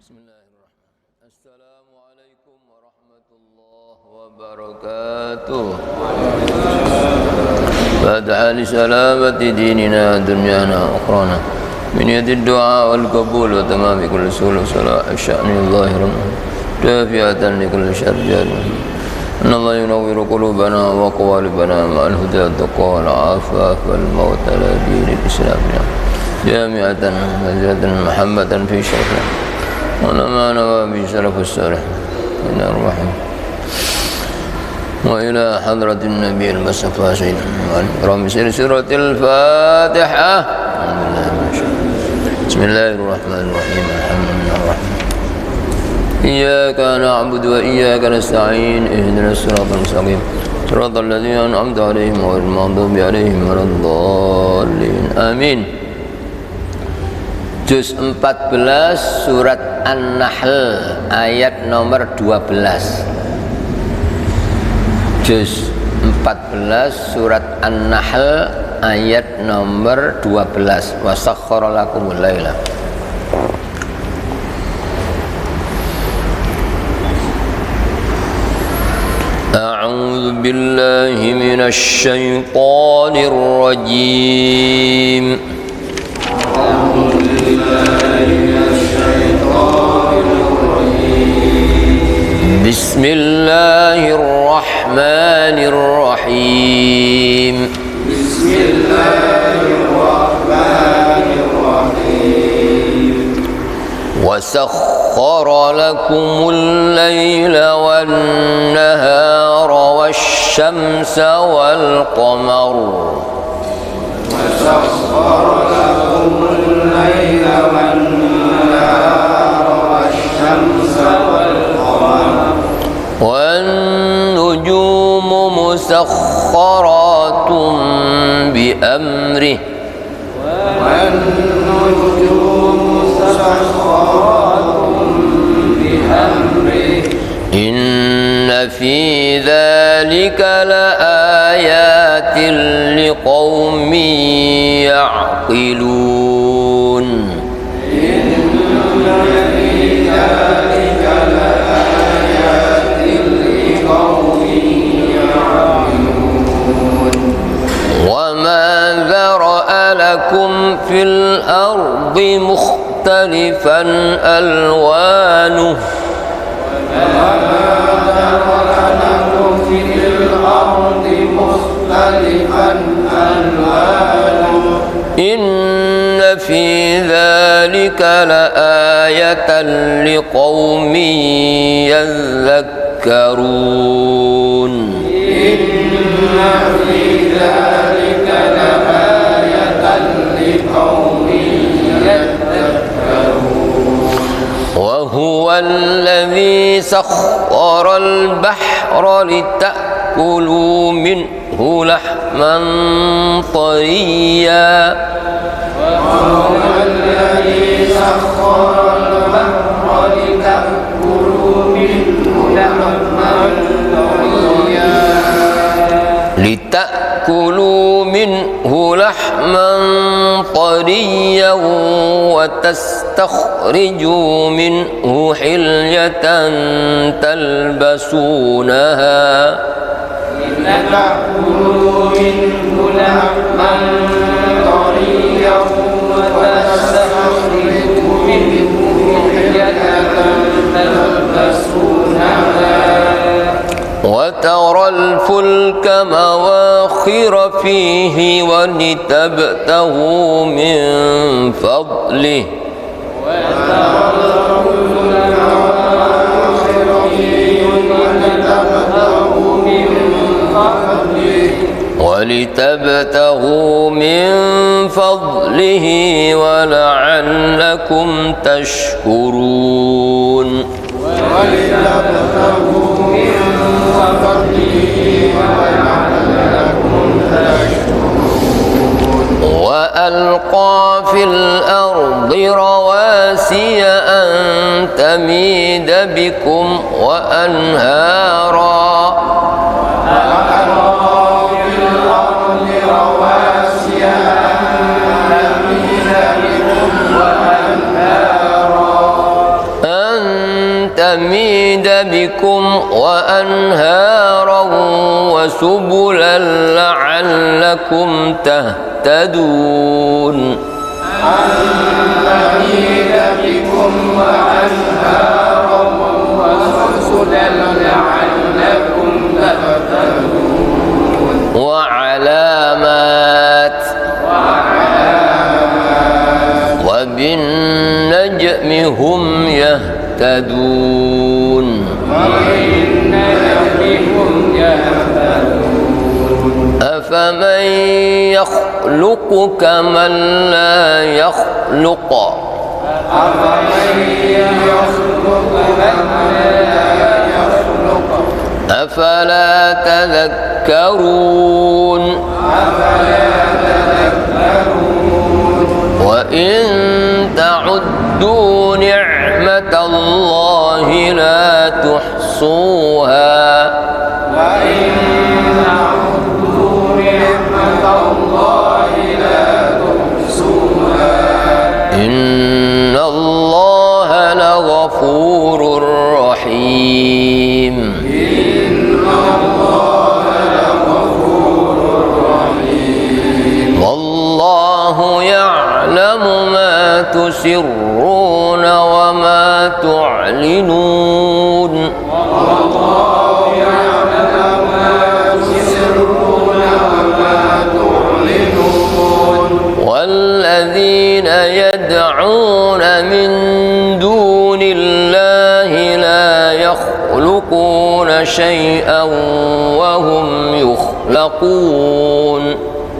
Bismillahirrahmanirrahim. Assalamualaikum warahmatullahi wabarakatuh. Fatiha li salamati dinina dunyana akhrana. Min yadid du'a wal qabul wa tamami kulli sulh salah sya'ni zahiran dafi'atan li kulli syarrin. Allah yunawwiru qulubana wa qawalibana ma'al huda taqwa wal afaf wal maut ala dinil islam. Jami'atan majatan muhammadan fi syarrin. ونما نوى بسلف الصالح من الرحم وإلى حضرة النبي المصطفى سيدنا محمد سورة الفاتحة. بسم الله الرحمن الرحيم الحمد لله الرحمن إياك نعبد وإياك نستعين اهدنا الصراط المستقيم صراط الذين أنعمت عليهم غير المغضوب عليهم ولا الضالين آمين. Juz 14 surat An-Nahl ayat nomor 12. Juz 14 surat An-Nahl ayat nomor 12. Wa sakhkhara lakumul laila. A'udzu billahi minasy syaithanir rajim. بسم الله الرحمن الرحيم. بسم الله الرحمن الرحيم. وسخر لكم الليل والنهار والشمس والقمر. وسخر لكم الليل والنهار والشمس والقمر والنجوم مسخرات بأمره. والنجوم مسخرات بأمره. إن في ذلك لآيات لقوم يعقلون. وما ذرأ لكم في الأرض مختلفا ألوانه. إن في ذلك لآية لقوم يذكرون. إن في ذلك لآية لقوم يذكرون. وهو الذي سخر البحر لتأكلوا منه لحما طريا. وهو الذي سخر البحر لتأكلوا منه لحما طريا. لتأكلوا منه لحما طريا وتستخرجوا منه حلية تلبسونها. لتأكلوا منه لحما طريا وتستخرجوا منه حلية تلبسونها. وترى الفلك مواخر فيه ولتبتغوا من فضله. ولتبتغوا من فضله ولعلكم تشكرون. ولتبتغوا من فضله ولعلكم تشكرون. وألقى في الأرض رواسي أن تميد بكم وأنهارا. يميد بكم وأنهارا وسبلا لعلكم تهتدون يميد بكم وأنهارا وسبلا لعلكم تهتدون وعلامات وبالنجم هم يهتدون أفمن يخلق كمن لا يخلق أفلا تذكرون وإن تعدوا نعمة الله لا تحصوها إن الله لغفور رحيم والله يعلم ما تسرون وما تعلنون والذين يدعون من دون الله لا يخلقون شيئا وهم يخلقون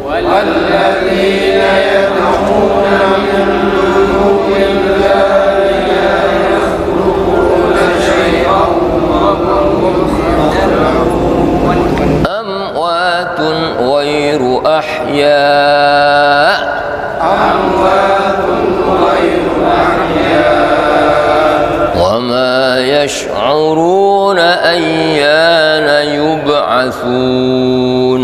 والذين يدعون من دون الله لا يخلقون شيئا وهم يخلقون أموات غير أحياء وما يشعرون أيان يبعثون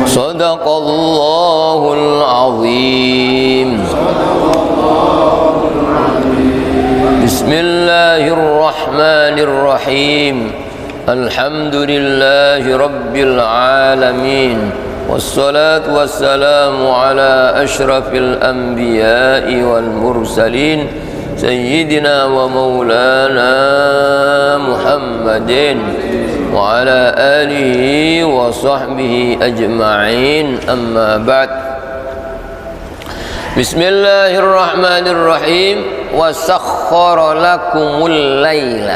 صدق الله العظيم بسم الله الرحمن الرحيم الحمد لله رب العالمين والصلاة والسلام على أشرف الأنبياء والمرسلين سيدنا ومولانا محمد وعلى آله وصحبه أجمعين أما بعد بسم الله الرحمن الرحيم وسخر لكم الليل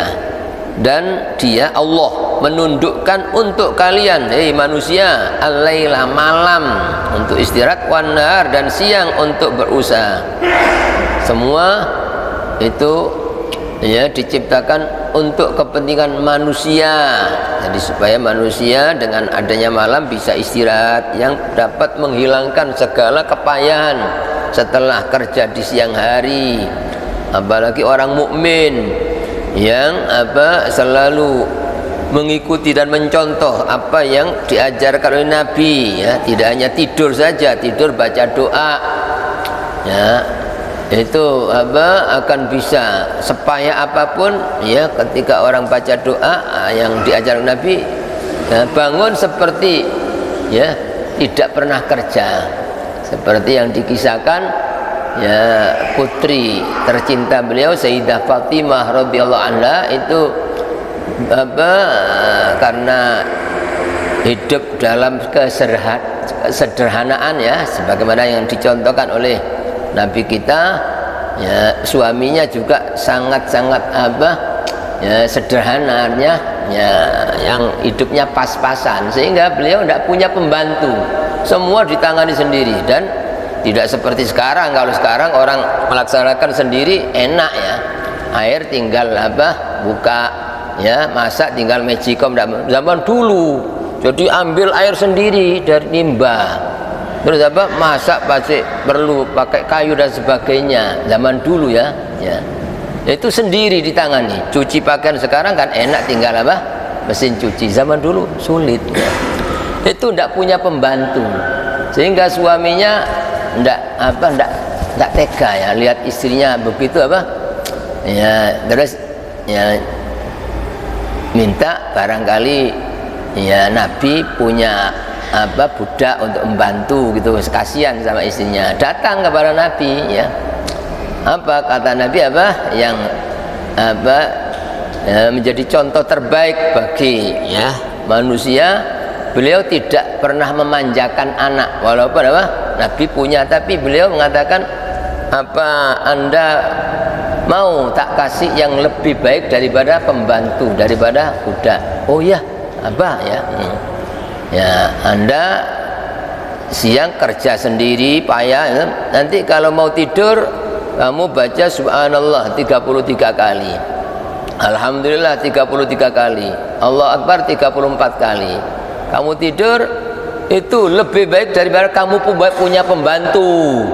dan dia Allah menundukkan untuk kalian manusia al-laila malam untuk istirahat, wan nahar dan siang untuk berusaha. Semua itu ya diciptakan untuk kepentingan manusia. Jadi supaya manusia dengan adanya malam bisa istirahat yang dapat menghilangkan segala kepayahan setelah kerja di siang hari. Apalagi orang mukmin yang selalu mengikuti dan mencontoh apa yang diajarkan oleh Nabi, ya, tidak hanya tidur saja, tidur baca doa, ya, itu akan bisa sepayah apapun, ya, ketika orang baca doa yang diajarkan Nabi, ya, bangun seperti ya tidak pernah kerja, seperti yang dikisahkan ya putri tercinta beliau Sayyidah Fatimah radhiyallahu anha itu karena hidup dalam kesederhanaan, ya, sebagaimana yang dicontohkan oleh Nabi kita, ya, suaminya juga sangat-sangat ya sederhananya, ya, yang hidupnya pas-pasan, sehingga beliau tidak punya pembantu, semua ditangani sendiri. Dan tidak seperti sekarang. Kalau sekarang orang melaksanakan sendiri enak, ya, air tinggal buka, ya, masak tinggal magicom. Zaman dulu jadi ambil air sendiri dari limbah, terus masak pasti perlu pakai kayu dan sebagainya. Zaman dulu, ya, ya, itu sendiri ditangani. Cuci pakaian sekarang kan enak, tinggal mesin cuci. Zaman dulu sulit, ya. Itu tidak punya pembantu, sehingga suaminya ndak tega ya lihat istrinya begitu apa ya, terus ya minta barangkali ya Nabi punya budak untuk membantu gitu, kasihan sama istrinya, datang kepada Nabi ya. Apa kata Nabi, yang menjadi contoh terbaik bagi ya manusia, beliau tidak pernah memanjakan anak walaupun Nabi punya, tapi beliau mengatakan Anda mau tak kasih yang lebih baik daripada pembantu, daripada budak? Oh ya ya. Ya, Anda siang kerja sendiri payah ya. Nanti kalau mau tidur kamu baca subhanallah 33 kali, alhamdulillah 33 kali, Allah Akbar 34 kali. Kamu tidur itu lebih baik daripada kamu punya pembantu.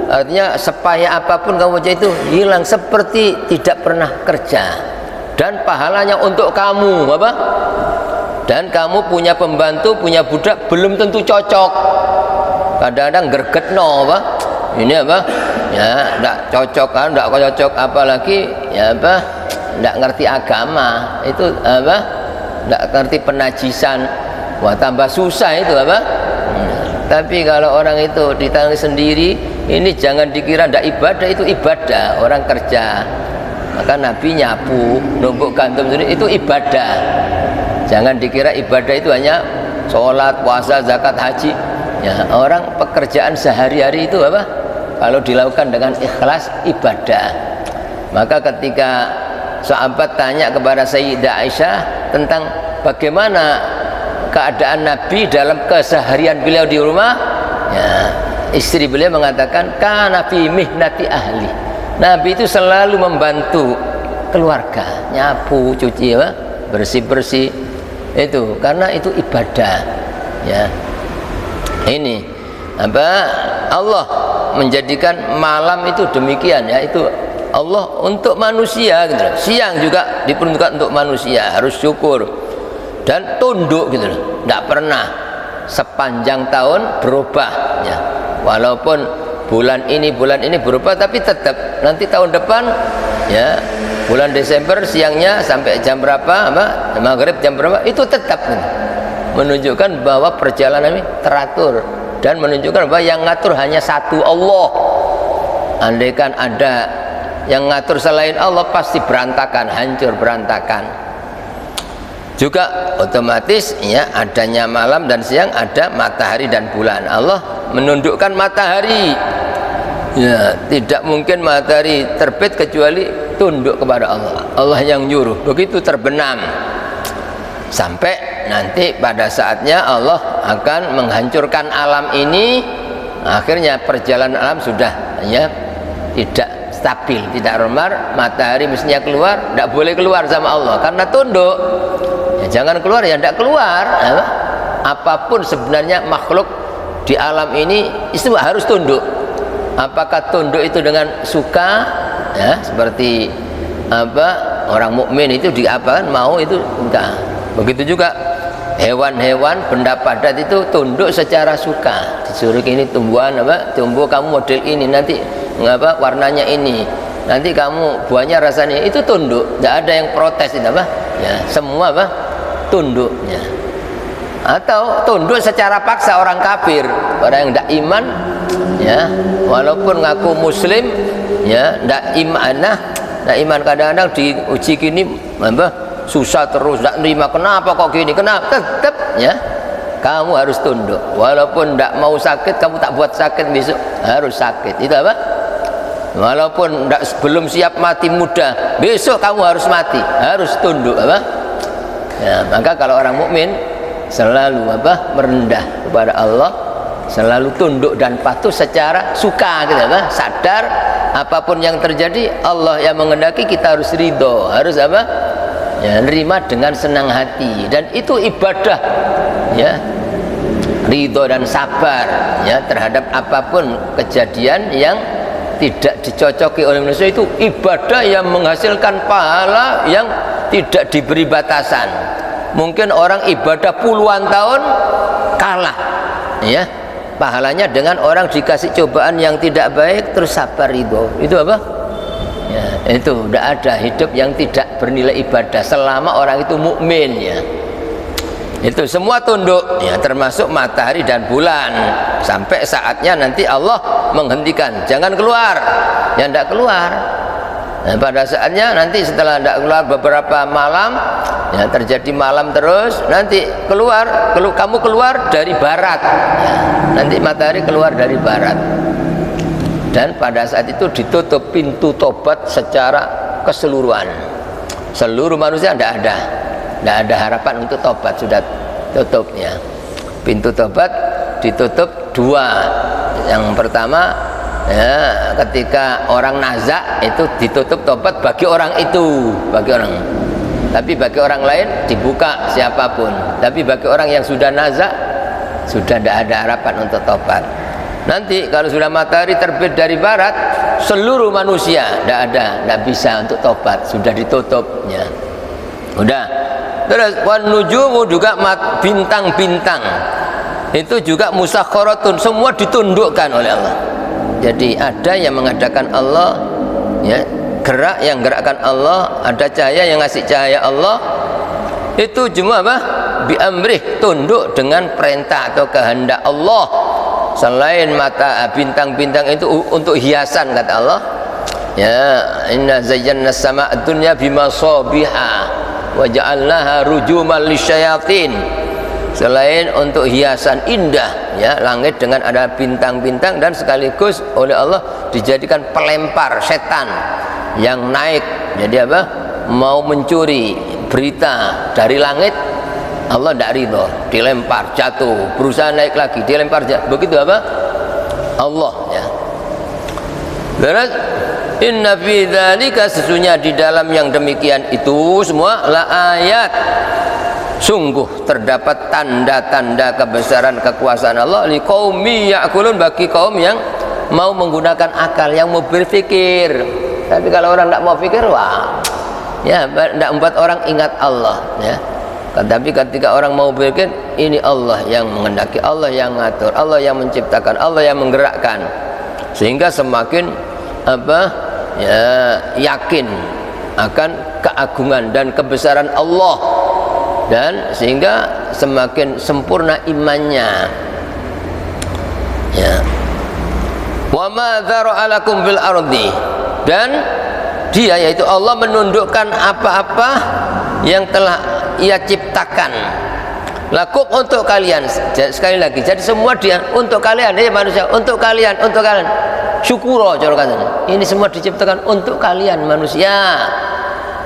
Artinya sepayah apapun kamu baca itu hilang seperti tidak pernah kerja, dan pahalanya untuk kamu dan kamu punya pembantu, punya budak belum tentu cocok. Kadang-kadang gregetno ini ya enggak cocok kan, enggak cocok, apalagi ya enggak ngerti agama, itu enggak ngerti penajisan, wah tambah susah itu Tapi kalau orang itu ditangani sendiri, ini jangan dikira enggak ibadah, itu ibadah, orang kerja. Maka Nabi nyapu, numbuk gandum sendiri itu ibadah. Jangan dikira ibadah itu hanya sholat, puasa, zakat, haji ya. Orang pekerjaan sehari-hari itu kalau dilakukan dengan ikhlas, ibadah. Maka ketika sahabat tanya kepada Sayyidah Aisyah tentang bagaimana keadaan Nabi dalam keseharian beliau di rumah ya, istri beliau mengatakan kana fi mihnati ahli. Nabi itu selalu membantu keluarga, nyapu, cuci bersih-bersih, itu karena itu ibadah ya. Ini Allah menjadikan malam itu demikian ya, itu Allah untuk manusia gitu loh. Siang juga diperuntukkan untuk manusia, harus syukur dan tunduk gitu loh. Tidak pernah sepanjang tahun berubah ya. Walaupun bulan ini berubah, tapi tetap nanti tahun depan ya, bulan Desember siangnya sampai jam berapa, maghrib jam berapa, itu tetap menunjukkan bahwa perjalanan ini teratur, dan menunjukkan bahwa yang ngatur hanya satu, Allah. Andaikan ada yang ngatur selain Allah, pasti berantakan, hancur berantakan. Juga otomatis ya, adanya malam dan siang, ada matahari dan bulan. Allah menundukkan matahari ya, tidak mungkin matahari terbit kecuali tunduk kepada Allah. Allah yang nyuruh, begitu terbenam sampai nanti pada saatnya Allah akan menghancurkan alam ini. Akhirnya perjalanan alam sudah ya tidak stabil, tidak normal. Matahari mestinya keluar, tidak boleh keluar sama Allah karena tunduk ya. Jangan keluar ya, tidak keluar ya. Apapun sebenarnya makhluk di alam ini itu harus tunduk. Apakah tunduk itu dengan suka ya, seperti orang mukmin itu mau itu enggak. Begitu juga hewan-hewan benda padat itu tunduk secara suka. Disuruh ini tumbuhan tumbuh kamu model ini, nanti warnanya ini, nanti kamu buahnya rasanya, itu tunduk. Tidak ada yang protes itu ya, semua tunduk ya. Atau tunduk secara paksa orang kafir, orang yang tidak iman ya, walaupun ngaku muslim ya, tidak iman, kadang-kadang diuji gini susah terus, tidak nerima, kenapa kok gini, kenapa, tetap ya kamu harus tunduk. Walaupun tidak mau sakit, kamu tak buat sakit, besok harus sakit. Itu walaupun belum siap mati muda, besok kamu harus mati, harus tunduk ya. Maka kalau orang mukmin selalu merendah kepada Allah, selalu tunduk dan patuh secara suka gitu, sadar apapun yang terjadi Allah yang menghendaki, kita harus ridho, harus ya, nerima dengan senang hati, dan itu ibadah ya, ridho dan sabar ya terhadap apapun kejadian yang tidak dicocoki oleh manusia. Itu ibadah yang menghasilkan pahala yang tidak diberi batasan. Mungkin orang ibadah puluhan tahun kalah ya, pahalanya dengan orang dikasih cobaan yang tidak baik terus sabar ridho. Itu apa? Ya, itu tidak ada hidup yang tidak bernilai ibadah selama orang itu mukmin ya. Itu semua tunduk ya, termasuk matahari dan bulan, sampai saatnya nanti Allah menghentikan, jangan keluar, ya tidak keluar. Nah, pada saatnya nanti setelah tidak keluar beberapa malam ya, terjadi malam terus, nanti kamu keluar dari barat ya, nanti matahari keluar dari barat, dan pada saat itu ditutup pintu tobat secara keseluruhan. Seluruh manusia tidak ada harapan untuk tobat, sudah tutup ya. Pintu tobat ditutup dua. Yang pertama ya, ketika orang nazak itu ditutup tobat bagi orang itu, bagi orang. Tapi bagi orang lain dibuka siapapun. Tapi bagi orang yang sudah nazak sudah tidak ada harapan untuk tobat. Nanti kalau sudah matahari terbit dari barat, seluruh manusia tidak bisa untuk tobat, sudah ditutupnya. Udah. Terus wan nujumu juga bintang-bintang itu juga musakharatun, semua ditundukkan oleh Allah. Jadi ada yang mengadakan Allah ya, gerak yang gerakkan Allah, ada cahaya yang ngasih cahaya Allah. Itu cuma apa? Bi amrih, tunduk dengan perintah atau kehendak Allah. Selain mata bintang-bintang itu untuk hiasan kata Allah. Ya, inna zayyana as-samaa'a ad-dunya bimasabiha wa ja'alnaha rujuman lisyayatin. Selain untuk hiasan indah ya, langit dengan ada bintang-bintang, dan sekaligus oleh Allah dijadikan pelempar setan yang naik. Jadi apa? Mau mencuri berita dari langit, Allah tidak ridho, dilempar jatuh, berusaha naik lagi, dilempar jatuh. Begitu apa? Allah ya. Terus inna fi dzalika, sesungguhnya di dalam yang demikian itu semua la ayat, sungguh terdapat tanda-tanda kebesaran kekuasaan Allah liqaumi ya'kulun, bagi kaum yang mau menggunakan akal, yang mau berpikir. Tapi kalau orang tidak mau pikir, wah ya, tidak membuat orang ingat Allah ya. Tapi ketika orang mau berpikir, ini Allah yang menghendaki, Allah yang ngatur, Allah yang menciptakan, Allah yang menggerakkan, sehingga semakin apa ya, yakin akan keagungan dan kebesaran Allah, dan sehingga semakin sempurna imannya ya. Wa ma dzara'a lakum fil ardi, dan dia yaitu Allah menundukkan apa-apa yang telah ia ciptakan lakum untuk kalian. Sekali lagi, jadi semua dia untuk kalian ya manusia, untuk kalian syukuro cara katanya. Ini semua diciptakan untuk kalian manusia.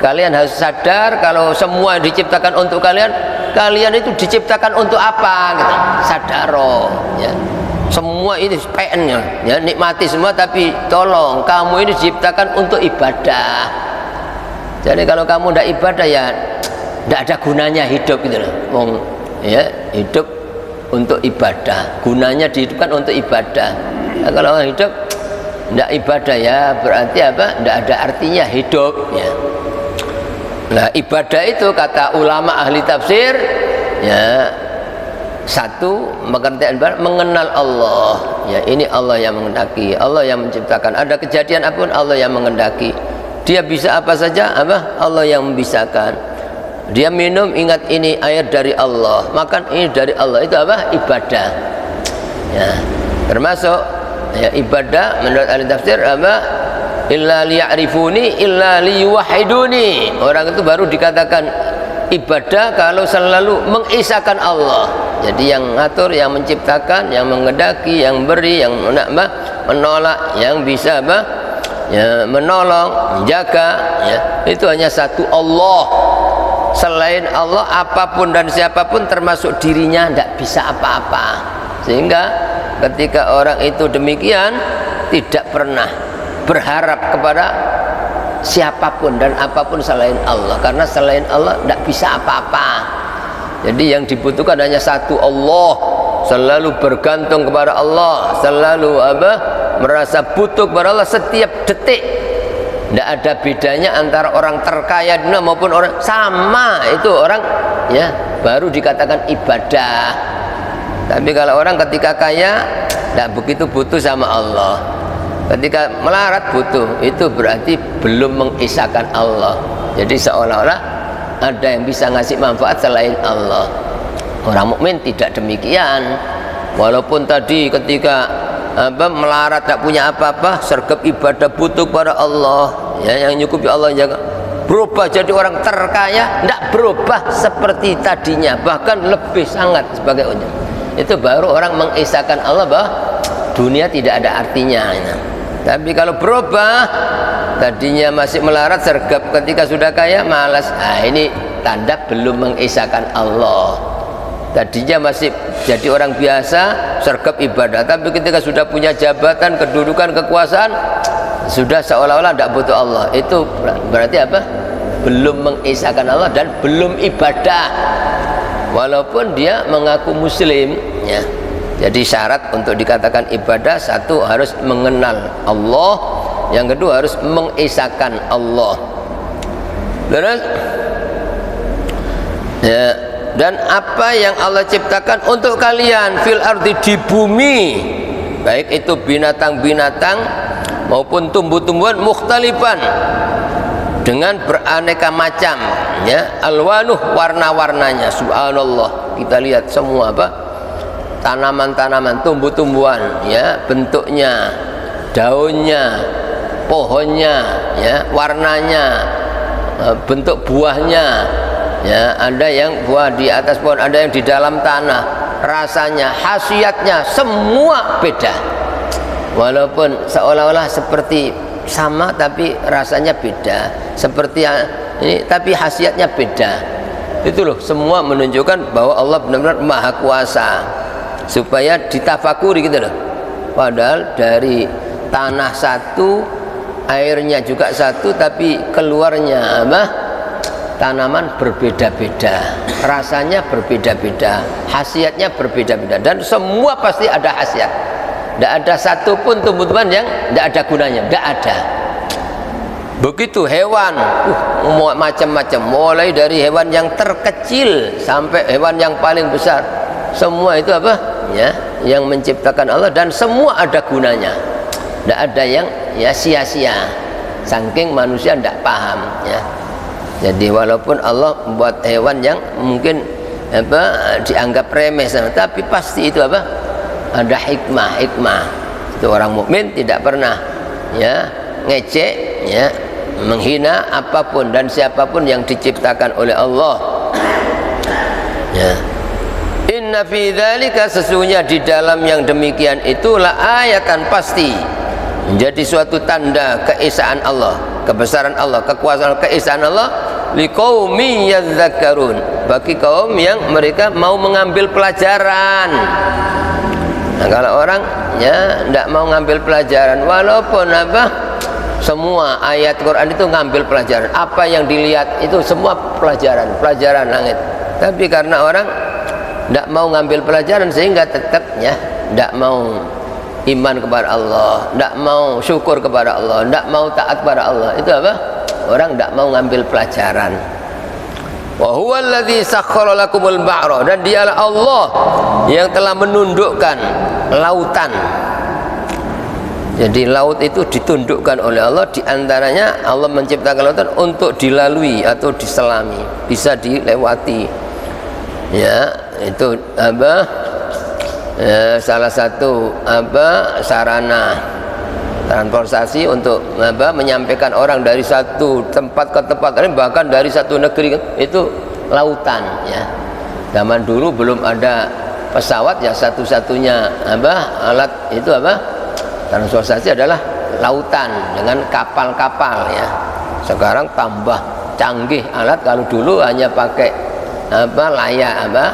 Kalian harus sadar kalau semua diciptakan untuk kalian, kalian itu diciptakan untuk apa gitu. Sadaro ya. Semua ini PN ya, nikmati semua, tapi tolong kamu ini diciptakan untuk ibadah. Jadi kalau kamu tidak ibadah ya tidak ada gunanya hidup gitu loh. Ya, hidup untuk ibadah, gunanya dihidupkan untuk ibadah. Nah, kalau orang hidup tidak ibadah ya berarti apa? Tidak ada artinya hidup ya. Nah, ibadah itu kata ulama ahli tafsir ya, satu pengertian mengenal Allah ya, ini Allah yang menghendaki, Allah yang menciptakan. Ada kejadian apapun Allah yang menghendaki. Dia bisa apa saja, apa? Allah yang membisakan. Dia minum, ingat ini air dari Allah, makan ini dari Allah. Itu apa? Ibadah ya. Termasuk ya, ibadah menurut ahli tafsir apa? Illa liya'rifuni illa liyuwahiduni. Orang itu baru dikatakan ibadah kalau selalu mengisahkan Allah. Jadi yang ngatur, yang menciptakan, yang menghendaki, yang beri, yang menolak, yang bisa apa? Ya, menolong, menjaga ya. Itu hanya satu Allah. Selain Allah apapun dan siapapun termasuk dirinya tidak bisa apa-apa. Sehingga ketika orang itu demikian, tidak pernah berharap kepada siapapun dan apapun selain Allah, karena selain Allah tidak bisa apa-apa. Jadi yang dibutuhkan hanya satu Allah, selalu bergantung kepada Allah, selalu apa? Merasa butuh kepada Allah setiap detik. Tidak ada bedanya antara orang terkaya dunia maupun orang sama, itu orang ya baru dikatakan ibadah. Tapi kalau orang ketika kaya tidak begitu butuh sama Allah. Ketika melarat butuh, itu berarti belum mengisahkan Allah. Jadi seolah-olah ada yang bisa ngasih manfaat selain Allah. Orang mukmin tidak demikian. Walaupun tadi ketika melarat tak punya apa-apa, sergap ibadah butuh pada Allah, ya, yang nyukupi Allah jaga. Berubah jadi orang terkaya, tidak berubah seperti tadinya, bahkan lebih sangat sebagai ujung. Itu baru orang mengisahkan Allah bahwa dunia tidak ada artinya. Tapi kalau berubah, tadinya masih melarat, sergap, ketika sudah kaya malas, ini tanda belum mengisahkan Allah. Tadinya masih jadi orang biasa, sergap ibadah, tapi ketika sudah punya jabatan, kedudukan, kekuasaan, sudah seolah-olah tidak butuh Allah. Itu berarti apa? Belum mengisahkan Allah dan belum ibadah, walaupun dia mengaku muslim, ya. Jadi syarat untuk dikatakan ibadah, satu harus mengenal Allah, yang kedua harus mengisahkan Allah. Terus ya, dan apa yang Allah ciptakan untuk kalian fil ardi, di bumi, baik itu binatang-binatang maupun tumbuh-tumbuhan, mukhtalifan, dengan beraneka macam, ya, alwanuh, warna-warnanya. Subhanallah, kita lihat semua apa, tanaman-tanaman, tumbuh-tumbuhan, ya, bentuknya, daunnya, pohonnya, ya, warnanya, bentuk buahnya, ya, ada yang buah di atas pohon, ada yang di dalam tanah, rasanya, khasiatnya, semua beda. Walaupun seolah-olah seperti sama tapi rasanya beda, seperti ini tapi khasiatnya beda. Itu loh, semua menunjukkan bahwa Allah benar-benar maha kuasa, supaya ditafakuri gitu loh. Padahal dari tanah satu, airnya juga satu, tapi keluarnya apa, tanaman berbeda-beda, rasanya berbeda-beda, khasiatnya berbeda-beda, dan semua pasti ada khasiat. Tidak ada satupun tumbuh-tumbuhan yang tidak ada gunanya, tidak ada. Begitu hewan, macam-macam, mulai dari hewan yang terkecil sampai hewan yang paling besar, semua itu apa, ya, yang menciptakan Allah, dan semua ada gunanya. Tidak ada yang, ya, sia-sia, saking manusia tidak paham, ya. Jadi walaupun Allah membuat hewan yang mungkin apa dianggap remeh, tapi pasti itu apa, ada hikmah. Itu orang mukmin tidak pernah, ya, ngecek, ya, menghina apapun dan siapapun yang diciptakan oleh Allah, ya. Inna fi dzalika, sesungguhnya di dalam yang demikian itulah ayatan, pasti menjadi suatu tanda keesaan Allah, kebesaran Allah, kekuasaan, keesaan Allah, liqaumin yadzakarun, bagi kaum yang mereka mau mengambil pelajaran. Nah, kalau orang, ya, tidak mau ngambil pelajaran, walaupun apa, semua ayat Quran itu ngambil pelajaran, apa yang dilihat itu semua pelajaran langit, tapi karena orang tidak mau ngambil pelajaran, sehingga tetap, ya, tidak mau iman kepada Allah, tidak mau syukur kepada Allah, tidak mau taat kepada Allah. Itu apa? Orang tidak mau ngambil pelajaran. Wa huwa alladzi sakhkhara lakumul bahra, dan dialah Allah yang telah menundukkan lautan. Jadi laut itu ditundukkan oleh Allah, diantaranya Allah menciptakan lautan untuk dilalui atau diselami, bisa dilewati, ya. Itu apa, ya, salah satu apa sarana transportasi untuk apa, menyampaikan orang dari satu tempat ke tempat lain, bahkan dari satu negeri, itu lautan, ya. Zaman dulu belum ada pesawat, ya, satu-satunya apa alat itu apa transportasi adalah lautan dengan kapal-kapal, ya. Sekarang tambah canggih alat. Kalau dulu hanya pakai apa layak apa,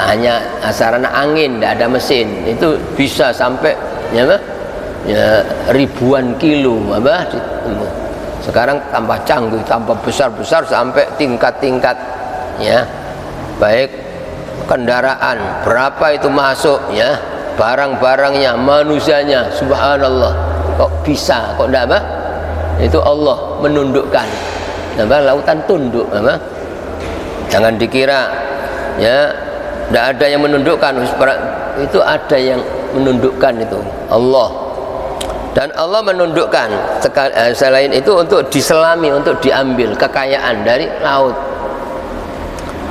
hanya sarana angin, tidak ada mesin, itu bisa sampai, ya, ya, ribuan kilo apa. Sekarang tambah canggih, tambah besar-besar sampai tingkat-tingkat, ya, baik kendaraan berapa itu masuk, ya, barang-barangnya, manusianya. Subhanallah, kok bisa, kok tidak apa, itu Allah menundukkan apa, lautan tunduk apa. Jangan dikira, ya, tidak ada yang menundukkan, itu ada yang menundukkan itu Allah. Dan Allah menundukkan selain itu untuk diselami, untuk diambil kekayaan dari laut,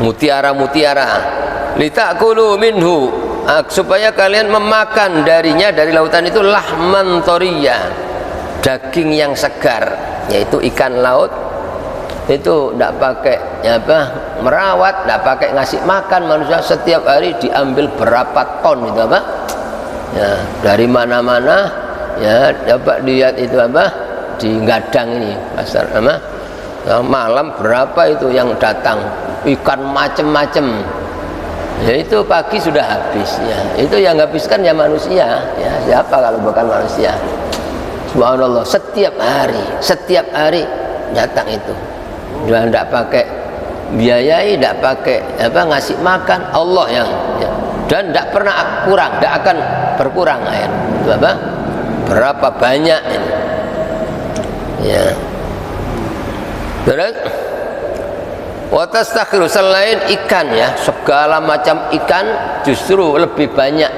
mutiara-mutiara. Litakulu minhu, supaya kalian memakan darinya, dari lautan itu, lahman thoriya, daging yang segar, yaitu ikan laut itu tidak pakai merawat, tidak pakai ngasih makan manusia, setiap hari diambil berapa ton itu ya, dari mana-mana ya, dapat lihat itu di Gadang ini pasar malam berapa itu yang datang, ikan macem-macem ya, itu pagi sudah habis ya. Itu yang habiskan ya manusia ya, siapa kalau bukan manusia. Subhanallah, setiap hari datang itu. Dia tidak pakai biayai, tidak pakai ngasih makan, Allah yang ya. Dan tidak pernah kurang, tidak akan berkurang air itu berapa banyak ini ya. Terus watastakhiru, selain ikan ya, segala macam ikan justru lebih banyak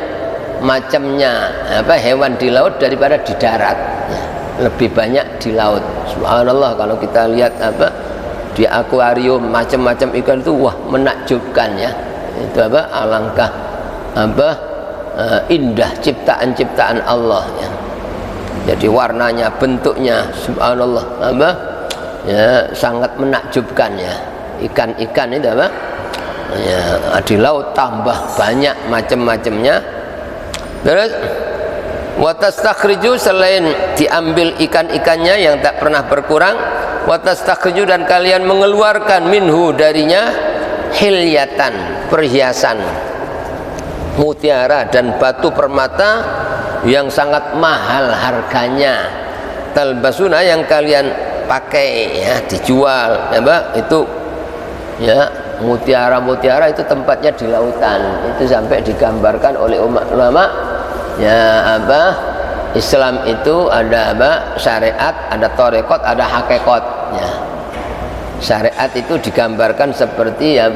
macamnya hewan di laut daripada di darat ya. Lebih banyak di laut. Subhanallah, kalau kita lihat di akuarium macam-macam ikan itu, wah menakjubkan ya. Itu alangkah indah ciptaan-ciptaan Allah ya. Jadi warnanya, bentuknya, subhanallah ya, sangat menakjubkan ya. Ikan-ikan itu ya, di laut tambah banyak macam-macamnya. Terus watastakhriju, selain diambil ikan-ikannya yang tak pernah berkurang, watastakhriju, dan kalian mengeluarkan minhu darinya, hilyatan, perhiasan, mutiara dan batu permata yang sangat mahal harganya, talbasuna, yang kalian pakai ya, dijual itu ya. Mutiara-mutiara itu tempatnya di lautan, itu sampai digambarkan oleh ulama ya, Islam itu ada syariat, ada tarekat, ada hakikat ya. Syariat itu digambarkan seperti ya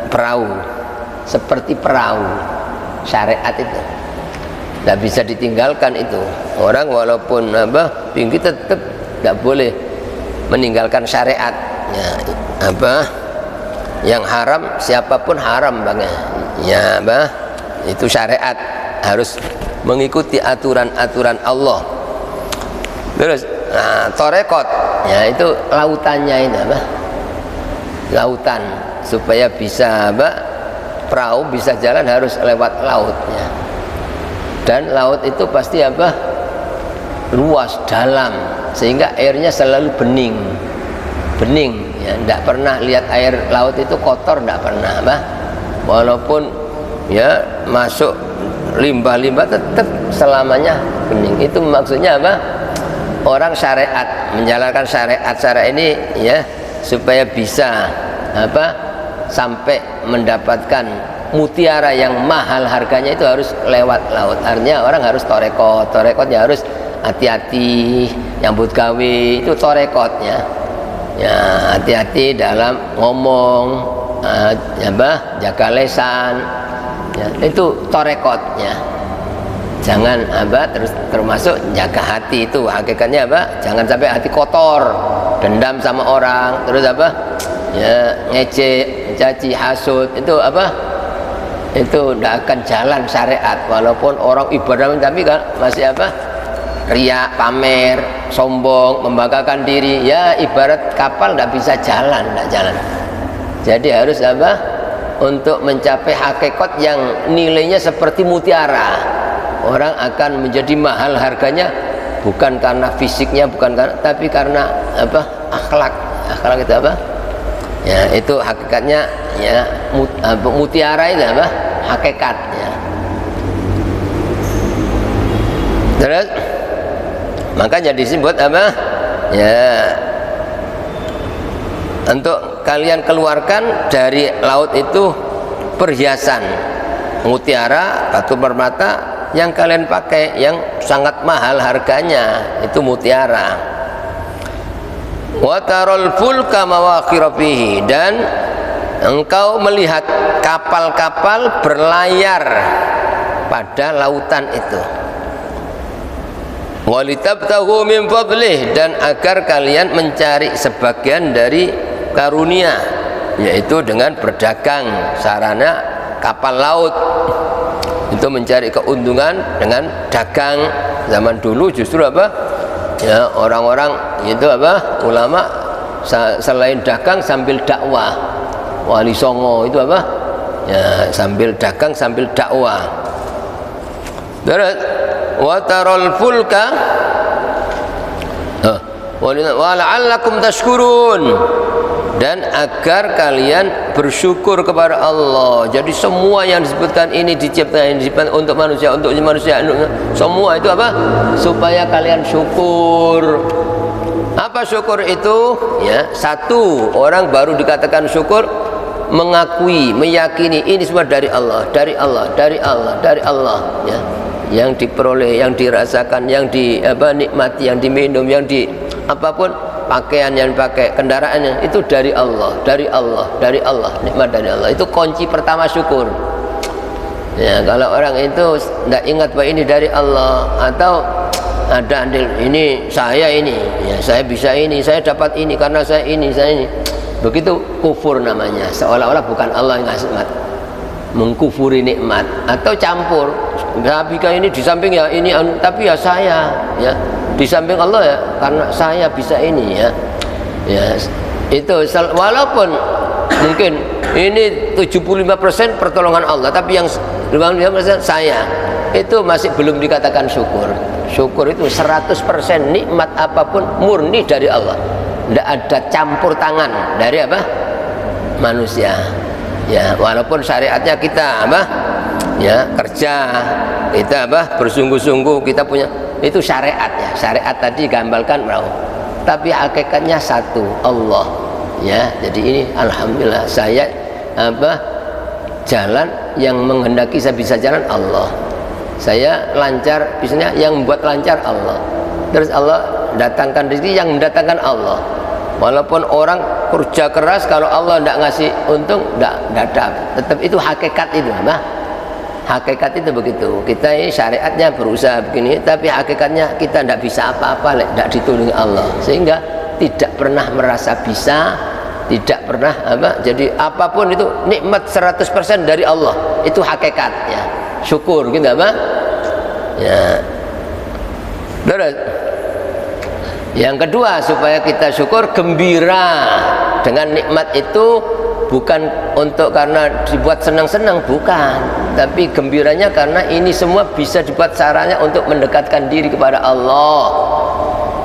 perahu, seperti perahu. Syariat itu tidak bisa ditinggalkan itu. Orang walaupun tinggi tetap tidak boleh meninggalkan syariat ya. Yang haram, siapapun haram ya itu syariat, harus mengikuti aturan-aturan Allah. Terus tarekat ya, itu lautannya ini lautan, supaya bisa perahu bisa jalan harus lewat laut ya. Dan laut itu pasti luas, dalam, sehingga airnya selalu bening ya. Tidak pernah lihat air laut itu kotor, tidak pernah walaupun ya masuk limbah-limbah tetap selamanya bening. Itu maksudnya orang syariat, menjalankan syariat ini ya, supaya bisa sampai mendapatkan mutiara yang mahal harganya, itu harus lewat laut. Artinya orang harus torekotnya harus hati-hati, nyambut gawe itu torekotnya ya, hati-hati dalam ngomong jaga lesan ya, itu torekotnya. Jangan terus termasuk jaga hati, itu hakikatnya jangan sampai hati kotor, dendam sama orang, terus ya ngejek, mencaci, hasud, itu itu tidak akan jalan syariat. Walaupun orang ibadah tapi kan masih riya, pamer, sombong, membanggakan diri ya, ibarat kapal tidak bisa jalan, tidak jalan. Jadi harus untuk mencapai hakikat yang nilainya seperti mutiara, orang akan menjadi mahal harganya, bukan karena fisiknya, tapi karena akhlak itu ya, itu hakikatnya ya. Mutiara itu hakikatnya. Terus makanya disebut ya, untuk kalian keluarkan dari laut itu perhiasan, mutiara, batu permata yang kalian pakai, yang sangat mahal harganya, itu mutiara. Wa tarul fulka mawakhira fihi, dan engkau melihat kapal-kapal berlayar pada lautan itu. Walitabtaghu min fadlih, dan agar kalian mencari sebagian dari karunia, yaitu dengan berdagang, sarana kapal laut itu mencari keuntungan dengan dagang. Zaman dulu justru apa ya, orang-orang itu apa, ulama selain dagang sambil dakwah. Wali Songo itu apa ya, sambil dagang sambil dakwah. Terus wa taral fulka wa la'allakum tashkurun, dan agar kalian bersyukur kepada Allah. Jadi semua yang disebutkan ini diciptakan untuk manusia, semua itu apa? Supaya kalian syukur. Apa syukur itu? Ya, satu, orang baru dikatakan syukur mengakui, meyakini ini semua dari Allah, dari Allah, dari Allah, dari Allah, ya. Yang diperoleh, yang dirasakan, yang nikmati, yang diminum, yang di apapun, pakaian yang pakai, kendaraannya itu dari Allah, dari Allah, dari Allah, nikmat dari Allah. Itu kunci pertama syukur. Ya, kalau orang itu tidak ingat bahwa ini dari Allah, atau ada andil ini saya ini, ya, saya bisa ini, saya dapat ini karena saya ini, begitu kufur namanya, seolah-olah bukan Allah yang ngasih nikmat, mengkufuri nikmat, atau campur. Nabika ini di samping ya ini, tapi ya saya, ya di samping Allah ya karena saya bisa ini, ya, ya itu walaupun mungkin ini 75% pertolongan Allah, tapi yang 25% saya, itu masih belum dikatakan syukur. Syukur itu 100% nikmat apapun murni dari Allah, tidak ada campur tangan dari apa manusia. Ya, walaupun syariatnya kita apa ya, kerja kita apa bersungguh-sungguh, kita punya itu syariat, ya. Syariat tadi gambarkan berapa, tapi hakikatnya satu, Allah, ya. Jadi ini alhamdulillah saya apa jalan yang menghendaki saya bisa jalan Allah, saya lancar bisnisnya yang membuat lancar Allah, terus Allah datangkan rezeki yang mendatangkan Allah. Walaupun orang kerja keras, kalau Allah tidak ngasih untung, tidak dapat, tetap itu hakikat itu, apa? Hakikat itu begitu. Kita ini syariatnya berusaha begini, tapi hakikatnya kita tidak bisa apa-apa, tidak ditolongi Allah, sehingga tidak pernah merasa bisa, tidak pernah apa. Jadi apapun itu nikmat 100% dari Allah, itu hakikat, ya. Syukur gitu apa? Ya. Terus yang kedua, supaya kita syukur, gembira dengan nikmat itu, bukan untuk karena dibuat senang-senang, bukan, tapi gembiranya karena ini semua bisa dibuat caranya untuk mendekatkan diri kepada Allah.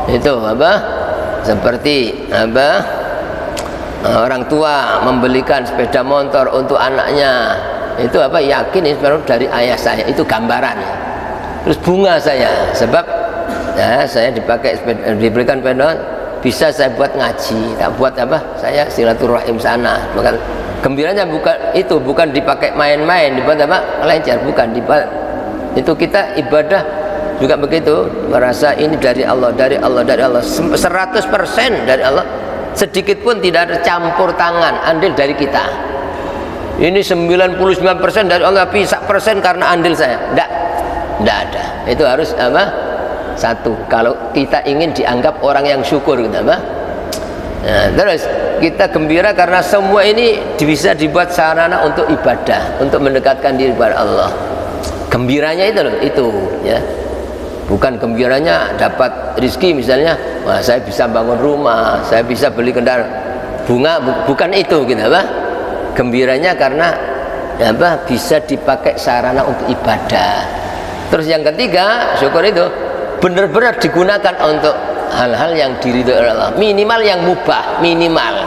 Itu apa? Seperti apa? Orang tua membelikan sepeda motor untuk anaknya, itu apa? Yakin ini dari ayah saya, itu gambarannya. Terus bunga saya, sebab ya, saya diberikan sepeda, bisa saya buat ngaji, tak buat apa, saya silaturahim sana. Maka gembiranya bukan itu, bukan dipakai main-main, dibuat apa, lancar, bukan dibuat. Itu kita ibadah juga begitu, merasa ini dari Allah, dari Allah, dari Allah, 100% dari Allah, sedikit pun tidak ada campur tangan, andil dari kita. Ini 99% dari Allah, tapi 1% karena andil saya, tidak ada. Itu harus apa? Satu, kalau kita ingin dianggap orang yang syukur, gitu apa? Nah, terus kita gembira karena semua ini bisa dibuat sarana untuk ibadah, untuk mendekatkan diri kepada Allah. Gembiranya itu loh, itu, ya. Bukan gembiranya dapat rezeki misalnya, wah saya bisa bangun rumah, saya bisa beli kendaraan, bunga, bukan itu, gitu apa? Gembiranya karena apa? Bisa dipakai sarana untuk ibadah. Terus yang ketiga, syukur itu benar-benar digunakan untuk hal-hal yang diridhoi oleh Allah, minimal yang mubah, minimal,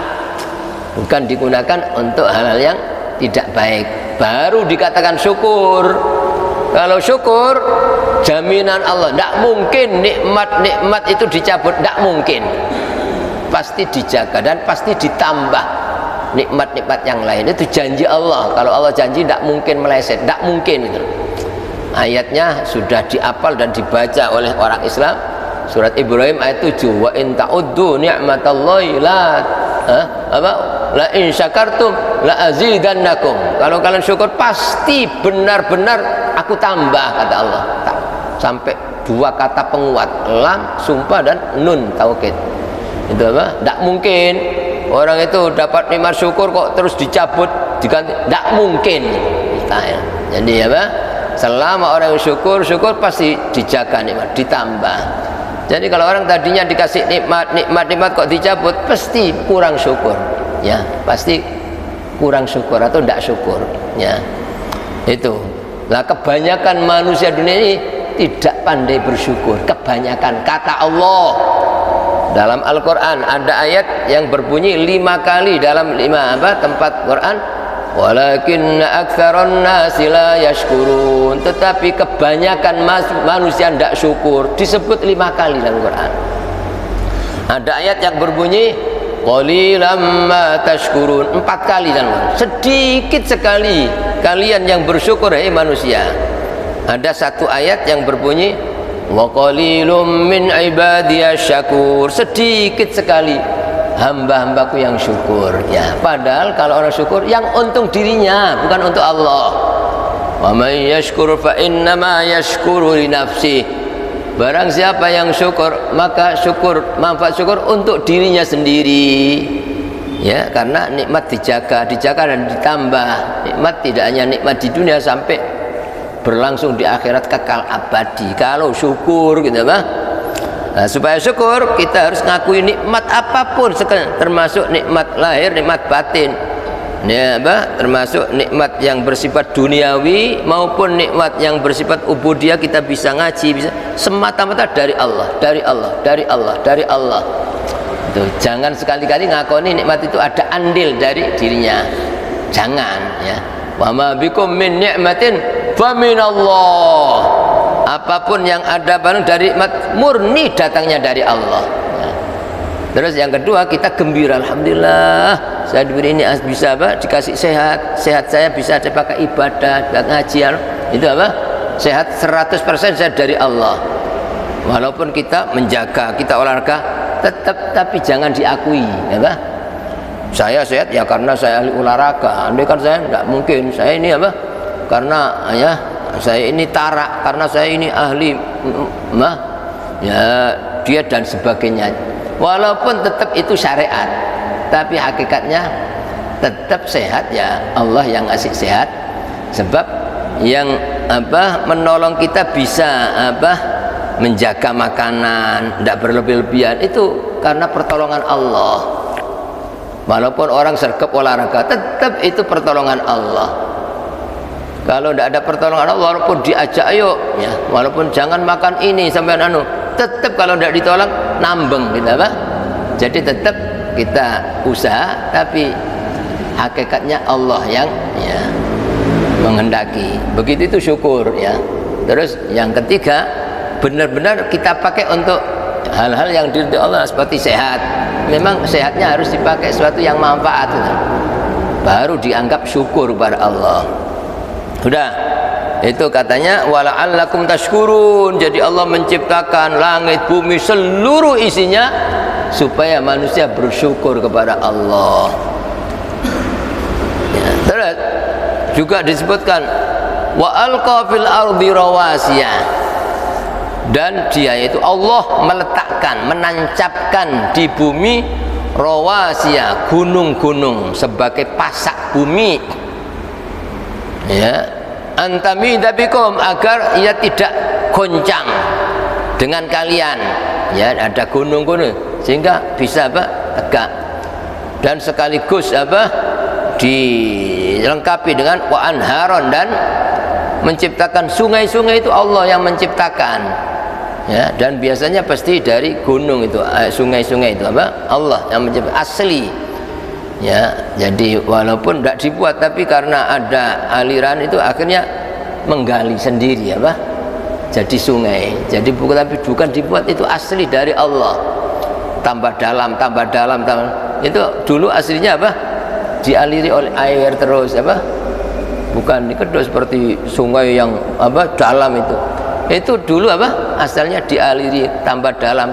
bukan digunakan untuk hal-hal yang tidak baik, baru dikatakan syukur. Kalau syukur, jaminan Allah, tidak mungkin nikmat-nikmat itu dicabut, tidak mungkin, pasti dijaga dan pasti ditambah nikmat-nikmat yang lain. Itu janji Allah. Kalau Allah janji, tidak mungkin meleset, tidak mungkin itu. Ayatnya sudah dihafal dan dibaca oleh orang Islam, surat Ibrahim ayat 7, wa in ta'uddu ni'matallahi la in syakartum la azidannakum. Kalau kalian syukur pasti benar-benar aku tambah, kata Allah. Sampai 2 kata penguat, lam sumpah dan nun taukid. Itu apa? Tidak mungkin orang itu dapat nikmat syukur kok terus dicabut diganti, tidak mungkin. Jadi apa? Selama orang yang syukur pasti dijaga nikmat, ditambah. Jadi kalau orang tadinya dikasih nikmat kok dicabut, pasti kurang syukur, ya, pasti kurang syukur atau tidak syukur, ya. Itu. Nah, kebanyakan manusia dunia ini tidak pandai bersyukur. Kebanyakan, kata Allah dalam Al-Quran ada ayat yang berbunyi 5 kali dalam 5 tempat Quran. Walakinna aktsaran nasi la yashkurun. Tetapi kebanyakan manusia tidak syukur. Disebut 5 kali dalam Quran. Ada ayat yang berbunyi qalilan ma tashkurun, 4 kali dalam Quran. Sedikit sekali kalian yang bersyukur, hai manusia. Ada satu ayat yang berbunyi wa qalilum min ibadiyasy syakur. Sedikit sekali hamba-hambaku yang syukur, ya. Padahal kalau orang syukur yang untung dirinya, bukan untuk Allah. Wa may yashkur fa innama yashkuru li nafsi. Barang siapa yang syukur, maka syukur, manfaat syukur untuk dirinya sendiri, ya, karena nikmat dijaga dan ditambah. Nikmat tidak hanya nikmat di dunia, sampai berlangsung di akhirat kekal abadi kalau syukur, gitu, bah. Nah, supaya syukur kita harus ngakui nikmat apapun, termasuk nikmat lahir, nikmat batin, ya, termasuk nikmat yang bersifat duniawi maupun nikmat yang bersifat ubudiyah. Kita bisa ngaji, bisa semata-mata dari Allah, dari Allah, dari Allah, dari Allah. Itu jangan sekali-kali ngakoni nikmat itu ada andil dari dirinya, jangan, ya. Wa ma bikum min ni'matin fa minallah. Apapun yang ada barang dari nikmat murni datangnya dari Allah, ya. Terus yang kedua, kita gembira, alhamdulillah saya diberi ini, bisa apa? Dikasih sehat saya bisa dipakai ibadah, ngaji, itu apa? Sehat 100% saya dari Allah. Walaupun kita menjaga, kita olahraga, tapi jangan diakui, ya, bah? Saya sehat ya karena saya ahli olahraga. Andai kan saya tidak mungkin, saya ini apa? Karena, ya, saya ini tarak, karena saya ini ahli ya, dia dan sebagainya. Walaupun tetap itu syariat, tapi hakikatnya tetap sehat, ya Allah yang ngasih sehat. Sebab yang menolong kita bisa menjaga makanan, tidak berlebih-lebihan, itu karena pertolongan Allah. Walaupun orang sergap olahraga, tetap itu pertolongan Allah. Kalau tidak ada pertolongan Allah, walaupun diajak ayo, ya, walaupun jangan makan ini sampai tetap kalau tidak ditolong nambeng, gitu, apa? Jadi tetap kita usaha, tapi hakikatnya Allah yang, ya, menghendaki. Begitu itu syukur, ya. Terus yang ketiga, benar-benar kita pakai untuk hal-hal yang diridhoi Allah, seperti sehat. Memang sehatnya harus dipakai sesuatu yang manfaat, gitu. Baru dianggap syukur kepada Allah. Sudah, itu katanya wala'allakum tashkurun. Jadi Allah menciptakan langit, bumi, seluruh isinya supaya manusia bersyukur kepada Allah, ya. Terus juga disebutkan wa alqa fil ardi rawasiya, dan dia itu Allah meletakkan, menancapkan di bumi rawasiya, gunung-gunung sebagai pasak bumi, ya, antamida bikum, agar ia tidak goncang dengan kalian, ya, ada gunung-gunung sehingga bisa tegak, dan sekaligus dilengkapi dengan wa anharon, dan menciptakan sungai-sungai itu Allah yang menciptakan, ya, dan biasanya pasti dari gunung itu, sungai-sungai itu Allah yang menciptakan asli, ya. Jadi walaupun tidak dibuat, tapi karena ada aliran itu akhirnya menggali sendiri, jadi sungai. Jadi bukan dibuat, itu asli dari Allah. Tambah dalam. Itu dulu aslinya dialiri oleh air terus, bukan dikedus seperti sungai yang dalam itu. Itu dulu asalnya dialiri tambah dalam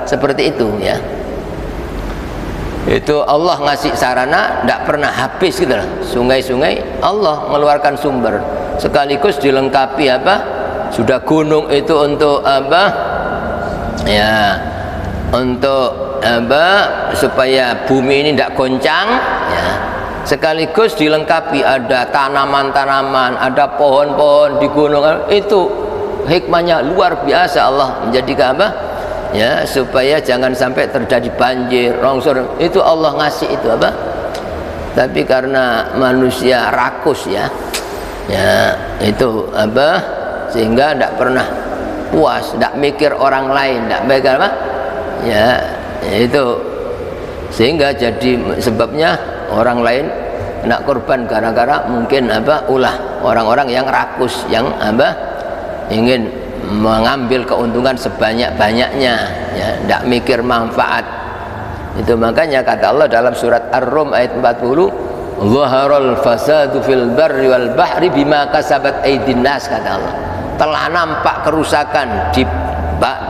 seperti itu, ya. Itu Allah ngasih sarana, tidak pernah habis gitu loh. Sungai-sungai Allah mengeluarkan sumber, sekaligus dilengkapi apa? Sudah gunung itu untuk apa? Ya, untuk apa? Supaya bumi ini tidak goncang, ya. Sekaligus dilengkapi ada tanaman-tanaman, ada pohon-pohon di gunung. Itu hikmahnya luar biasa Allah menjadikan apa? Ya, supaya jangan sampai terjadi banjir, longsor. Itu Allah ngasih itu apa? Tapi karena manusia rakus ya, ya itu apa? Sehingga tidak pernah puas, tidak mikir orang lain, tidak mikir apa? Ya, itu sehingga jadi sebabnya orang lain kena korban gara-gara mungkin apa? Ulah orang-orang yang rakus, yang apa? Ingin mengambil keuntungan sebanyak-banyaknya, ya, tidak mikir manfaat. Itu makanya kata Allah dalam surat Ar-Rum ayat 40, "Zaharal fasadu fil barri wal bahri bima kasabat aydin nas," kata Allah. Telah nampak kerusakan di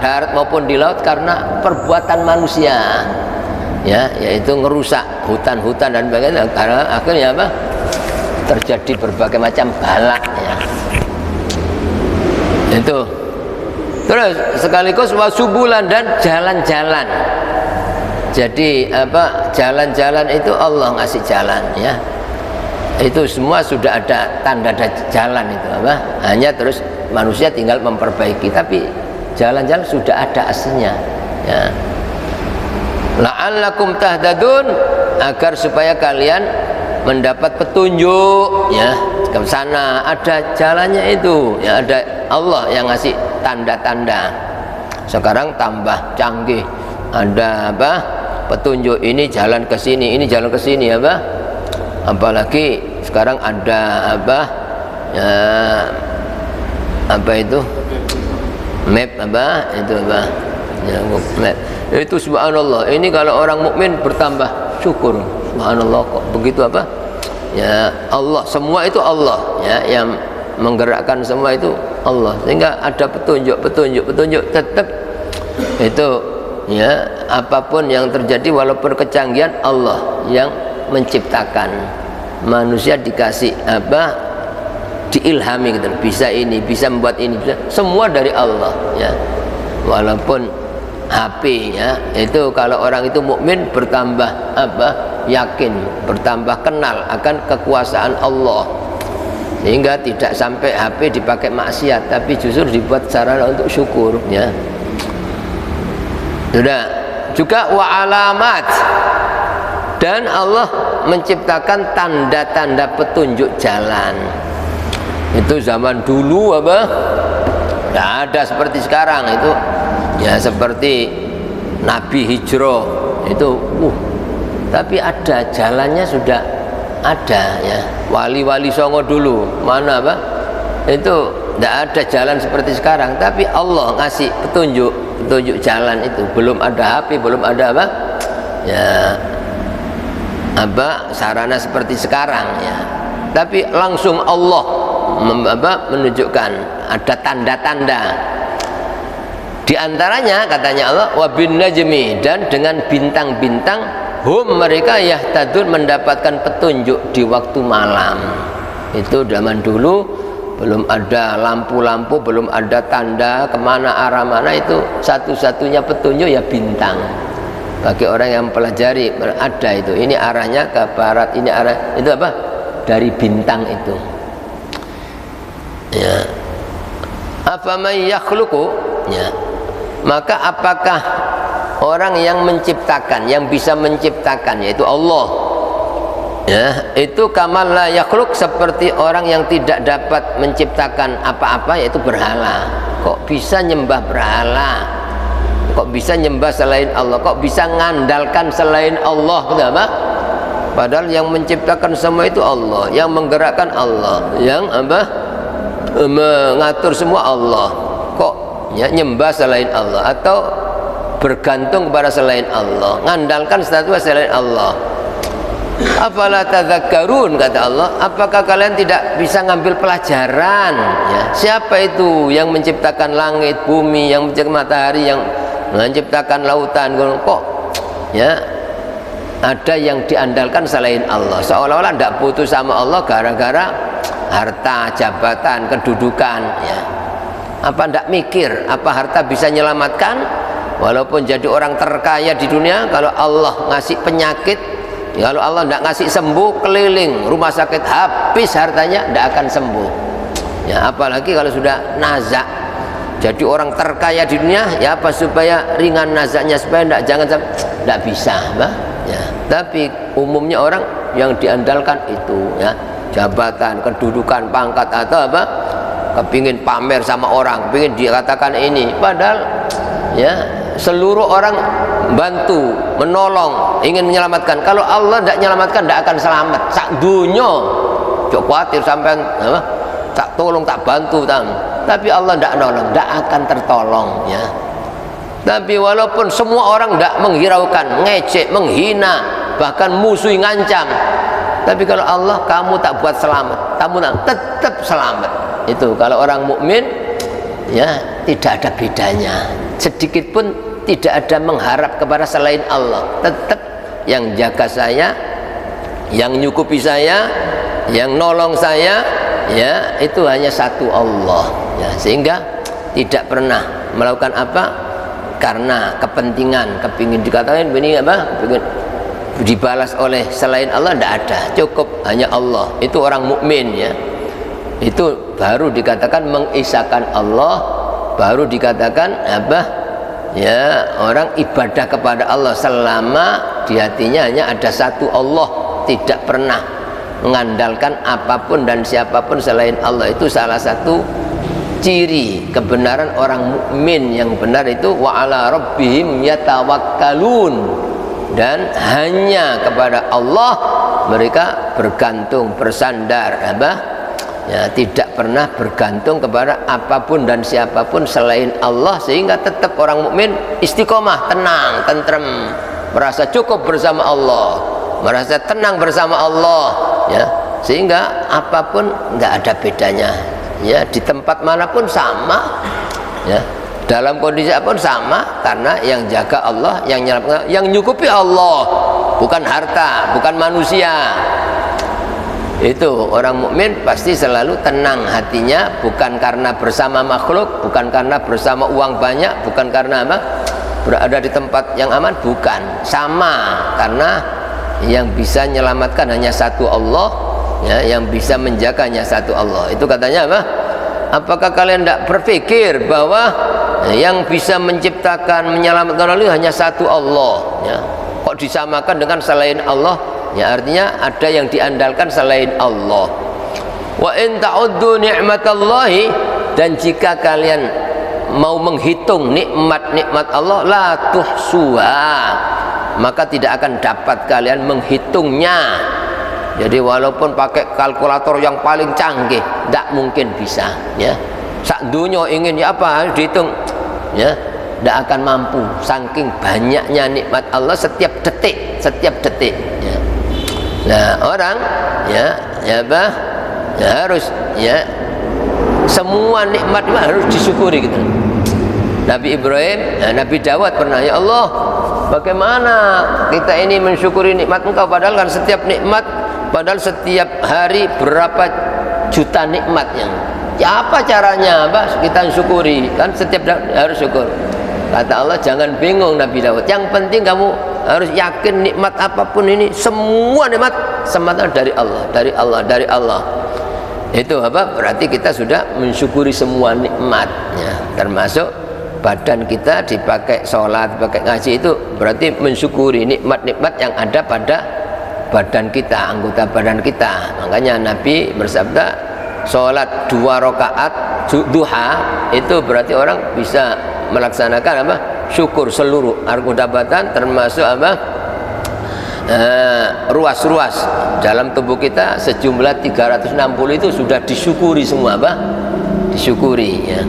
darat maupun di laut karena perbuatan manusia. Ya, yaitu ngerusak hutan-hutan dan sebagainya. Karena akhirnya apa? Terjadi berbagai macam bala, ya. Itu. Terus sekaligus wasubulan dan jalan-jalan. Jadi apa? Jalan-jalan itu Allah ngasih jalan, ya. Itu semua sudah ada tanda jalan itu apa? Hanya terus manusia tinggal memperbaiki, tapi jalan-jalan sudah ada aslinya, ya. La'allakum tahtadun, agar supaya kalian mendapat petunjuk, ya. Ke sana ada jalannya itu, ya, ada Allah yang ngasih tanda-tanda. Sekarang tambah canggih, ada apa? Petunjuk ini jalan ke sini, ini jalan ke sini, apa? Apalagi sekarang ada apa? Ya, apa itu? Map apa? Itu apa? Ya, map. Itu subhanallah. Ini kalau orang mukmin bertambah syukur. Subhanallah, kok begitu apa? Ya, Allah, semua itu Allah, ya, yang menggerakkan semua itu Allah, sehingga ada petunjuk tetap itu, ya, apapun yang terjadi walaupun kecanggihan Allah yang menciptakan. Manusia dikasih apa? Diilhami gitu, bisa ini, bisa membuat ini, bisa, semua dari Allah, ya. Walaupun HP, ya, itu kalau orang itu mukmin bertambah apa? Yakin, bertambah kenal akan kekuasaan Allah, sehingga tidak sampai HP dipakai maksiat, tapi justru dibuat sarana untuk syukur, ya. Sudah. Juga wa alamat, dan Allah menciptakan tanda-tanda petunjuk jalan. Itu zaman dulu apa? Tidak ada seperti sekarang itu, ya, seperti Nabi hijrah itu, tapi ada jalannya sudah ada, ya. Wali-wali Songo dulu mana apa? Itu tidak ada jalan seperti sekarang, tapi Allah ngasih petunjuk jalan itu. Belum ada HP, belum ada apa? Ya, apa sarana seperti sekarang, ya. Tapi langsung Allah menunjukkan ada tanda-tanda. Di antaranya katanya Allah, wa bin najmi, dan dengan bintang-bintang, hum mereka yahtadun, mendapatkan petunjuk di waktu malam. Itu zaman dulu belum ada lampu-lampu, belum ada tanda kemana arah mana, itu satu-satunya petunjuk ya bintang. Bagi orang yang mempelajari ada itu, ini arahnya ke barat, ini arah itu apa? Dari bintang itu. Ya. Afaman yakhluqu, ya. Maka apakah orang yang menciptakan, yang bisa menciptakan, yaitu Allah, ya, itu kamal la yakhluq, seperti orang yang tidak dapat menciptakan apa-apa, yaitu berhala. Kok bisa nyembah berhala? Kok bisa nyembah selain Allah? Kok bisa ngandalkan selain Allah? Kenapa? Padahal yang menciptakan semua itu Allah, yang menggerakkan Allah, yang apa? Mengatur semua Allah. Kok, ya, nyembah selain Allah atau bergantung kepada selain Allah, ngandalkan status selain Allah? Afala tadzakkarun, kata Allah, apakah kalian tidak bisa ngambil pelajaran, ya? Siapa itu yang menciptakan langit, bumi, yang menciptakan matahari, yang menciptakan lautan? Kok, ya, ada yang diandalkan selain Allah, seolah-olah tidak putus sama Allah gara-gara harta, jabatan, kedudukan, ya. Apa tidak mikir apa harta bisa menyelamatkan? Walaupun jadi orang terkaya di dunia, kalau Allah ngasih penyakit, kalau Allah tidak ngasih sembuh, keliling rumah sakit habis hartanya, tidak akan sembuh, ya. Apalagi kalau sudah nazak jadi orang terkaya di dunia, ya apa supaya ringan nazaknya, supaya tidak bisa, bah? Ya. Tapi umumnya orang yang diandalkan itu, ya, jabatan, kedudukan, pangkat, atau apa, kepingin pamer sama orang, kepingin dikatakan ini, padahal ya seluruh orang bantu, menolong, ingin menyelamatkan. Kalau Allah tidak menyelamatkan, tidak akan selamat sak dunia. Jok khawatir sampai apa, tak tolong, tak bantu, tapi Allah tidak nolong, tidak akan tertolong, ya. Tapi walaupun semua orang tidak menghiraukan, ngecek, menghina, bahkan musuhi, ngancam, tapi kalau Allah, kamu tak buat selamat, kamu tetap selamat. Itu kalau orang mukmin, ya, tidak ada bedanya, sedikit pun tidak ada mengharap kepada selain Allah. Tetap yang jaga saya, yang nyukupi saya, yang nolong saya, ya, itu hanya satu Allah, ya. Sehingga tidak pernah melakukan apa karena kepentingan, kepingin dikatakan ini apa, kepingin dibalas oleh selain Allah, tidak ada. Cukup hanya Allah. Itu orang mukmin, ya. Itu baru dikatakan mengisahkan Allah, baru dikatakan apa, ya, orang ibadah kepada Allah selama di hatinya hanya ada satu Allah, tidak pernah mengandalkan apapun dan siapapun selain Allah. Itu salah satu ciri kebenaran orang mukmin yang benar, itu wa ala rabbihim yatawakkalun, dan hanya kepada Allah mereka bergantung, bersandar, apa, ya, tidak pernah bergantung kepada apapun dan siapapun selain Allah. Sehingga tetap orang mukmin istiqomah, tenang, tentrem, merasa cukup bersama Allah, merasa tenang bersama Allah, ya. Sehingga apapun nggak ada bedanya, ya, di tempat manapun sama, ya, dalam kondisi apapun sama, karena yang jaga Allah, yang nyukupi Allah, bukan harta, bukan manusia. Itu orang mukmin pasti selalu tenang hatinya, bukan karena bersama makhluk, bukan karena bersama uang banyak, bukan karena apa, berada di tempat yang aman, bukan, sama, karena yang bisa menyelamatkan hanya satu Allah, ya, yang bisa menjaga hanya satu Allah. Itu katanya apa? Apakah kalian tidak berpikir bahwa yang bisa menciptakan, menyelamatkan Allah hanya satu Allah, ya? Kok disamakan dengan selain Allah? Ya, artinya ada yang diandalkan selain Allah. Wa in ta'uddu ni'matallahi, dan jika kalian mau menghitung nikmat-nikmat Allah, la tuhsuha, maka tidak akan dapat kalian menghitungnya. Jadi walaupun pakai kalkulator yang paling canggih, tidak mungkin bisa, ya. Sak dunia ingin ya apa dihitung, ya, tidak akan mampu, saking banyaknya nikmat Allah setiap detik, ya. Nah, orang, ya, ya apa, ya harus, ya, semua nikmat harus disyukuri, gitu. Nabi Ibrahim, Nabi Dawud pernah, ya Allah, bagaimana kita ini mensyukuri nikmat Engkau, padahal kan setiap nikmat, padahal setiap hari berapa juta nikmat yang, ya apa caranya, apa kita syukuri, kan setiap harus syukur. Kata Allah, jangan bingung Nabi Dawud, yang penting kamu harus yakin nikmat apapun ini, semua nikmat semata dari Allah, dari Allah, dari Allah. Itu apa? Berarti kita sudah mensyukuri semua nikmatnya, termasuk badan kita dipakai sholat, dipakai ngaji, itu berarti mensyukuri nikmat-nikmat yang ada pada badan kita, anggota badan kita. Makanya Nabi bersabda, sholat 2 rakaat duha itu berarti orang bisa melaksanakan apa? Syukur seluruh anggota badan, termasuk apa? Ruas-ruas dalam tubuh kita sejumlah 360 itu sudah disyukuri semua, apa? Disyukuri, ya.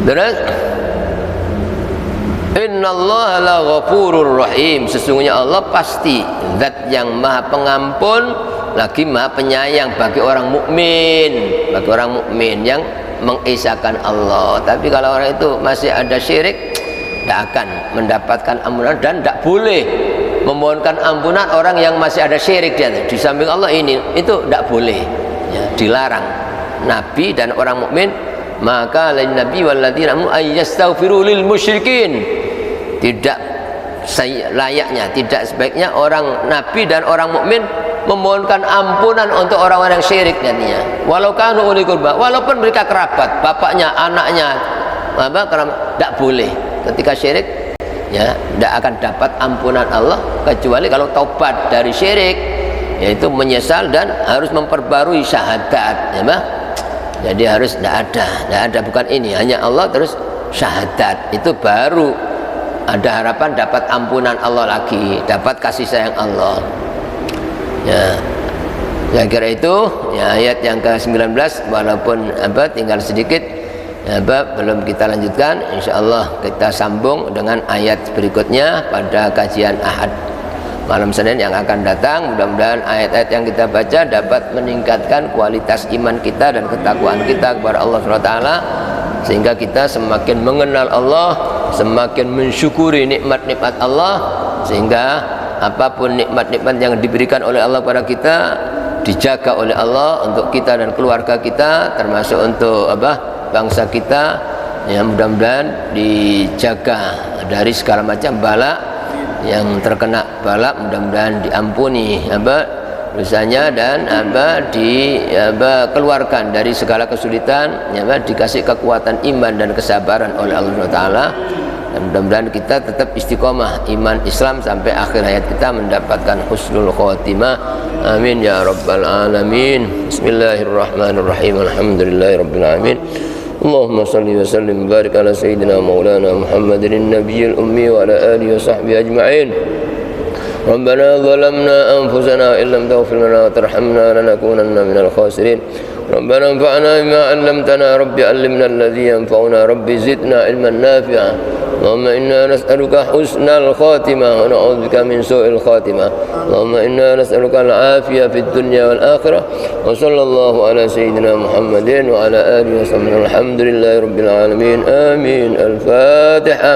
Terus innallaha la ghafurur rahim, sesungguhnya Allah pasti zat yang maha pengampun lagi maha penyayang bagi orang mukmin, bagi orang mukmin yang mengisahkan Allah. Tapi kalau orang itu masih ada syirik, tidak akan mendapatkan ampunan dan tidak boleh memohonkan ampunan orang yang masih ada syirik di samping Allah ini, itu tidak boleh ya, dilarang. Nabi dan orang mukmin, maka lain nabi walladzina ayyastaghfiru lil musyrikin, tidak layaknya, tidak sebaiknya orang nabi dan orang mukmin memohonkan ampunan untuk orang-orang yang syirik jadinya, walau kanu uli qurba, walaupun mereka kerabat, bapaknya, anaknya, tidak boleh. Ketika syirik ya tidak akan dapat ampunan Allah kecuali kalau taubat dari syirik, yaitu menyesal dan harus memperbarui syahadat ya, jadi harus tidak ada bukan ini, hanya Allah terus syahadat, itu baru ada harapan dapat ampunan Allah lagi, dapat kasih sayang Allah ya. Saya kira itu ya, ayat yang ke-19 walaupun tinggal sedikit ya, belum kita lanjutkan, insyaallah kita sambung dengan ayat berikutnya pada kajian Ahad malam Senin yang akan datang. Mudah-mudahan ayat-ayat yang kita baca dapat meningkatkan kualitas iman kita dan ketakwaan kita kepada Allah SWT, sehingga kita semakin mengenal Allah, semakin mensyukuri nikmat-nikmat Allah, sehingga apapun nikmat-nikmat yang diberikan oleh Allah kepada kita dijaga oleh Allah untuk kita dan keluarga kita, termasuk untuk bangsa kita ya, mudah-mudahan dijaga dari segala macam bala. Yang terkena bala mudah-mudahan diampuni dosanya dan dikeluarkan dari segala kesulitan ya, dikasih kekuatan iman dan kesabaran oleh Allah SWT. Dan mudah-mudahan kita tetap istiqomah iman Islam sampai akhir hayat kita mendapatkan husnul khotimah. Amin ya rabbal alamin. Bismillahirrahmanirrahim. Alhamdulillahirabbil alamin. Allahumma salli wa sallim barik ala sayyidina maulana Muhammadin nabiyil ummi wa ala alihi wa sahbihi ajma'in. Rabbana zalamna anfusana wa illam taghfir lana wa tarhamna lanakunanna minal khasirin. Rabbana anfa'na bima 'allamtana rabbi 'allimna alladhi yanfa'una rabbi zidna ilman nafi'a. اللهم إنا نسألك حسن الخاتمة ونعوذ بك من سوء الخاتمة. اللهم إنا نسألك العافية في الدنيا والآخرة. وصلى الله على سيدنا محمد وعلى آله وصحبه. الحمد لله رب العالمين. آمين. الفاتحة.